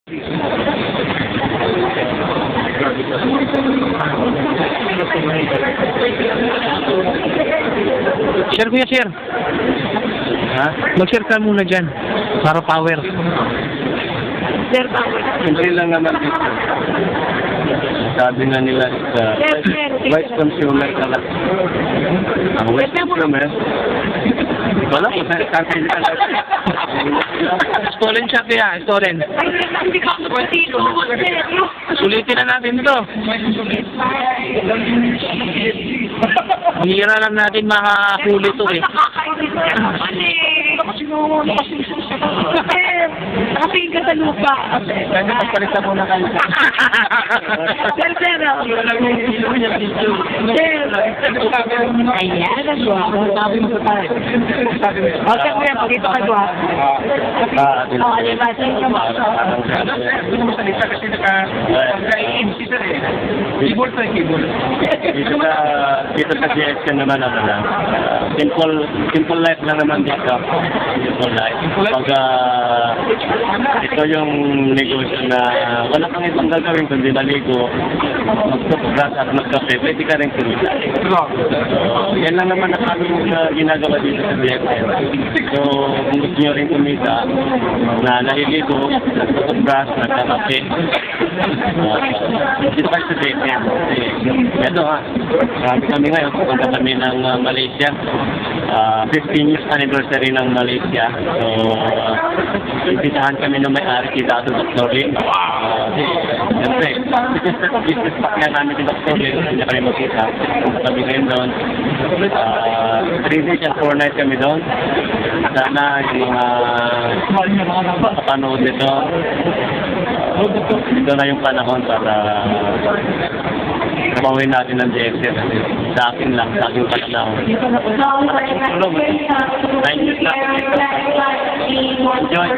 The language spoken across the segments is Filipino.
Share kuya, share. Ha? Mag-share ka muna dyan. Para power. Share power. Simple lang naman dito. Sabi na nila sa wise consumer talaga. Ang wise consumer, wala ko sa sabi nila. Stolen siya kaya, stolen. Ay, hindi ka ako sino. Sulitin na natin to. Hira lang natin makahuli to eh. Nakatingin ka sa lupa. Kaya magpalita muna kayo. Sir. Ayan, nagwapo. Sabi mo sa tayo. Okay, kuya, pakita ka gwapo. Oo, diba? Thank you, ma'am. Hindi naman salita kasi naka-MC sir eh. Keyboard to keyboard. Dito sa GSM naman ano lang. Simple life lang naman dito. Simple life. Pag ito yung negosyo na wala kang ibang gagawin kundi maligo, magtutugras at magkape, pwede ka rin kumita. Yan lang naman ang aming ginagawa dito sa GSM. So, kung gusto nyo rin kumita, na naliligo, nagtutugras, nagkakape, dito kayo sa GSM. Ito ha, kami ngayon, pupunta kami ng Malaysia. 15 years anniversary ng Malaysia. So, ibitahan kami ng may-ari si Dato Dr. Lim. Siyempre, business partner namin si Dr. Lim. Hindi kami makita. Kami ngayon doon. 3 days and 4 nights kami doon. Sana yung mga kapanood dito. Ito na yung panahon para kumawin natin ng DXL. Sa akin lang, sa aking panahon. Thank you sa enjoy.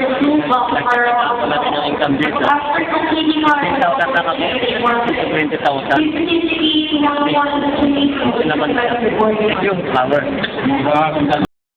Nagkakaroon natin ang income dito. 10,000 na kami. 20,000. Ito naman yung flower.